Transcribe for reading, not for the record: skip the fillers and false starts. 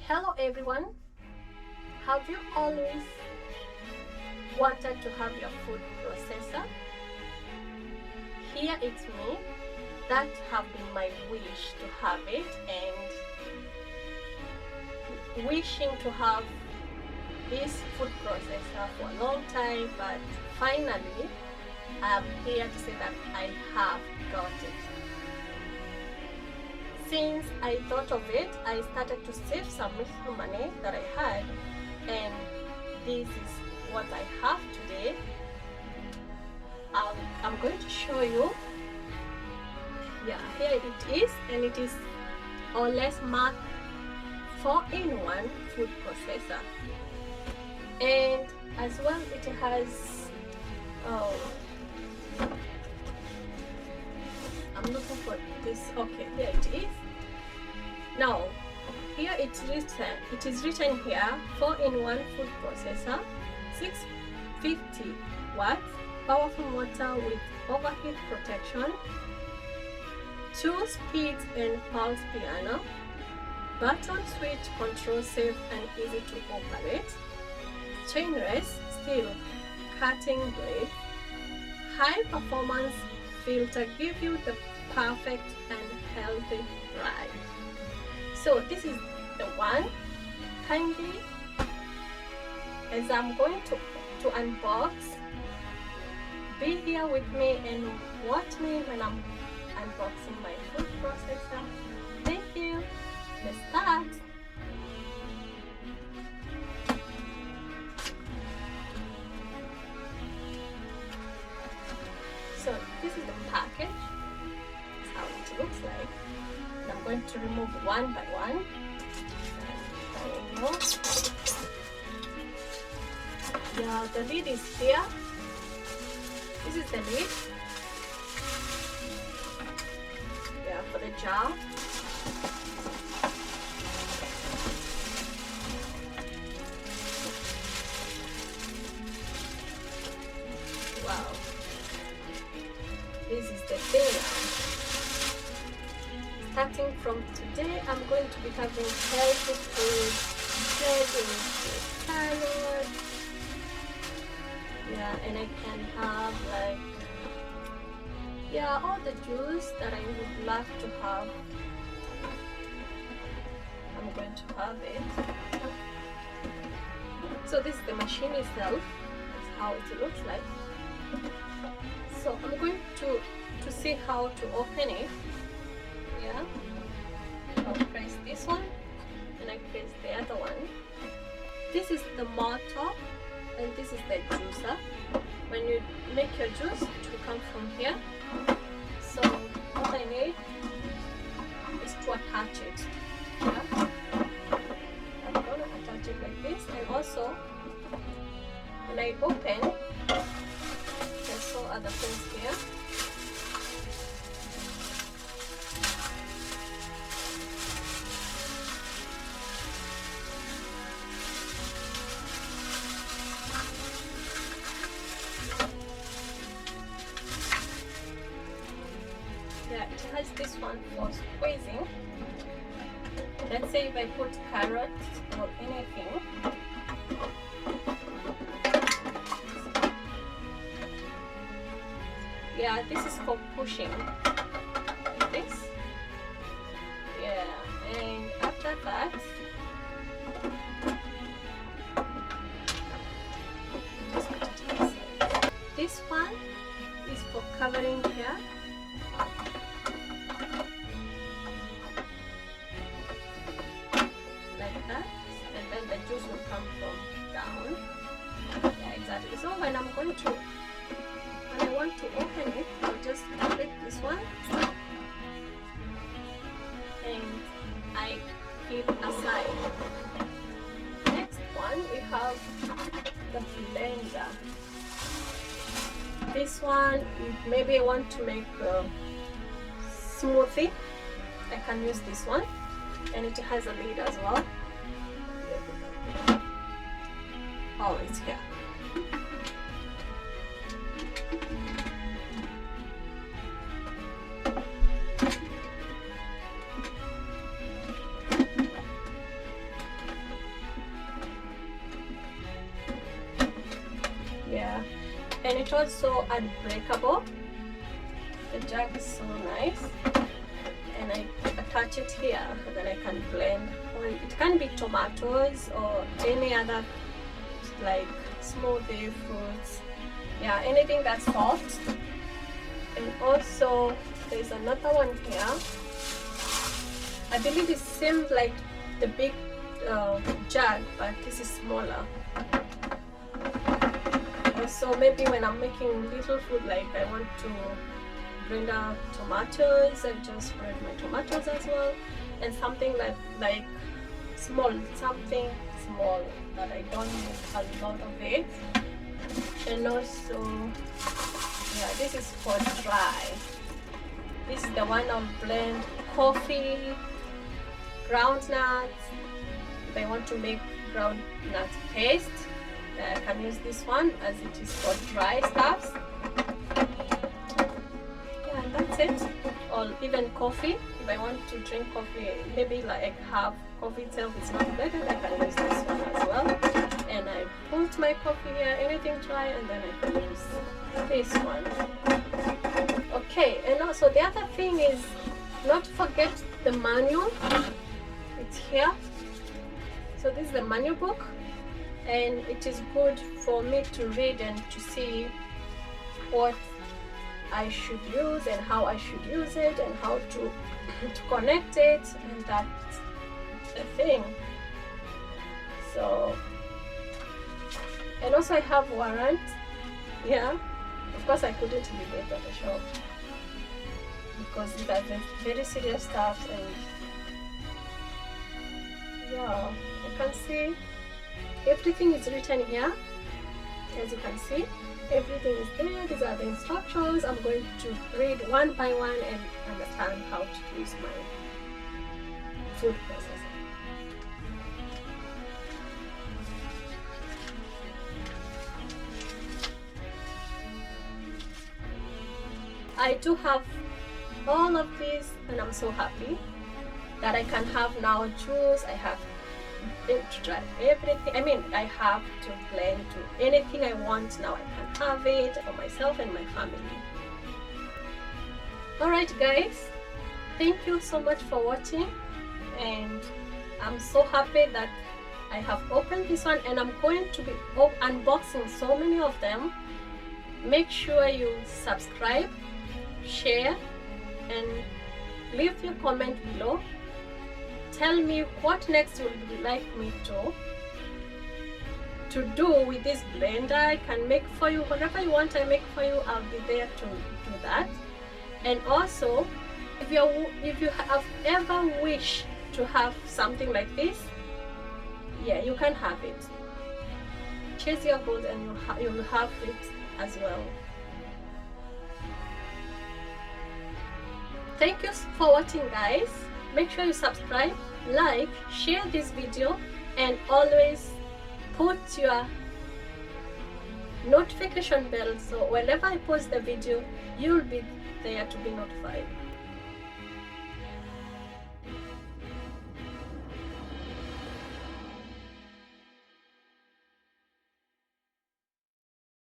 Hello everyone, have you always wanted to have your food processor? Here it's me, that have been my wish to have it and wishing to have this food processor for a long time, but finally I'm here to say that I have got it. Since I thought of it, I started to save some little money that I had, and this is what I have today. I'm going to show you. Yeah, here it is, and it is OLSENMARK 4-in-1 food processor, and as well it has I'm looking for this. Okay, here it is. Now here it is written here, 4-in-1 food processor, 650 watts, powerful motor with overheat protection, 2 speeds and pulse piano, button switch control, safe and easy to operate, stainless steel cutting blade, high performance filter, give you the perfect and healthy ride. So this is the one. Kindly, as I'm going to unbox, be here with me and watch me when I'm unboxing my food processor. Thank you. Let's start. So this is the package. That's how it looks like. And I'm going to remove one by one. Yeah, the lid is here. This is the lid. Yeah, for the jar. Wow. This is the thing. Starting from today, I'm going to be having healthy food, salad. Yeah, and I can have all the juice that I would love to have. I'm going to have it. So this is the machine itself. That's how it looks like. So I'm going to see how to open it. Yeah, I'll press this one and I press the other one. This is the motor and this is the juicer. When you make your juice, it will come from here. So what I need is to attach it. Yeah, I'm gonna attach it like this, and also when I open, there's some other things here. Yeah, it has this one for squeezing. Let's say if I put carrots or anything. Yeah, this is for pushing like this. Yeah, and after that, just put it inside. This one is for covering here. Like that, and then the juice will come from down. Yeah, exactly. So when I want to open it, I'll just click this one and I keep aside. Next one, we have the blender. This one, if maybe I want to make a smoothie, I can use this one, and it has a lid as well. Oh, it's here. Yeah, and it's also unbreakable. The jug is so nice, and I attach it here, and then I can blend. Or it can be tomatoes or any other like smoothie, fruits, yeah, anything that's soft. And also there's another one here. I believe it seems like the big jug, but this is smaller. So maybe when I'm making little food, like I want to blend out tomatoes, I just blend my tomatoes as well, and something like small, something small that I don't need a lot of it. And also, yeah, this is for dry. This is the one I'll blend coffee, ground nuts. If I want to make ground nut paste, I can use this one, as it is for dry stuffs. Yeah, and that's it. Or even coffee. If I want to drink coffee, maybe like have coffee itself is not blended, I can use this one as well. And I put my coffee here, anything dry, and then I can use this one. Okay, and also the other thing is not to forget the manual. It's here. So this is the manual book, and it is good for me to read and to see what I should use and how I should use it and how to connect it, and that's the thing. So, and also I have warrant. Yeah, of course I couldn't leave it at the shop because these are very serious stuff. And yeah, you can see everything is written here. As you can see, everything is there. These are the instructions. I'm going to read one by one and understand how to use my food processor. I do have all of this, and I'm so happy that I can have now juice. I have to try everything. I mean, I have to blend to anything I want now. I can have it for myself and my family. Alright guys, thank you so much for watching, and I'm so happy that I have opened this one, and I'm going to be unboxing so many of them. Make sure you subscribe, share, and leave your comment below. Tell me what next would you like me to do with this blender. I can make for you whatever you want. I make for you. I'll be there to do that. And also, if you have ever wished to have something like this, yeah, you can have it. Chase your goals and you'll have it as well. Thank you for watching guys. Make sure you subscribe, like, share this video, and always put your notification bell so whenever I post the video, you'll be there to be notified.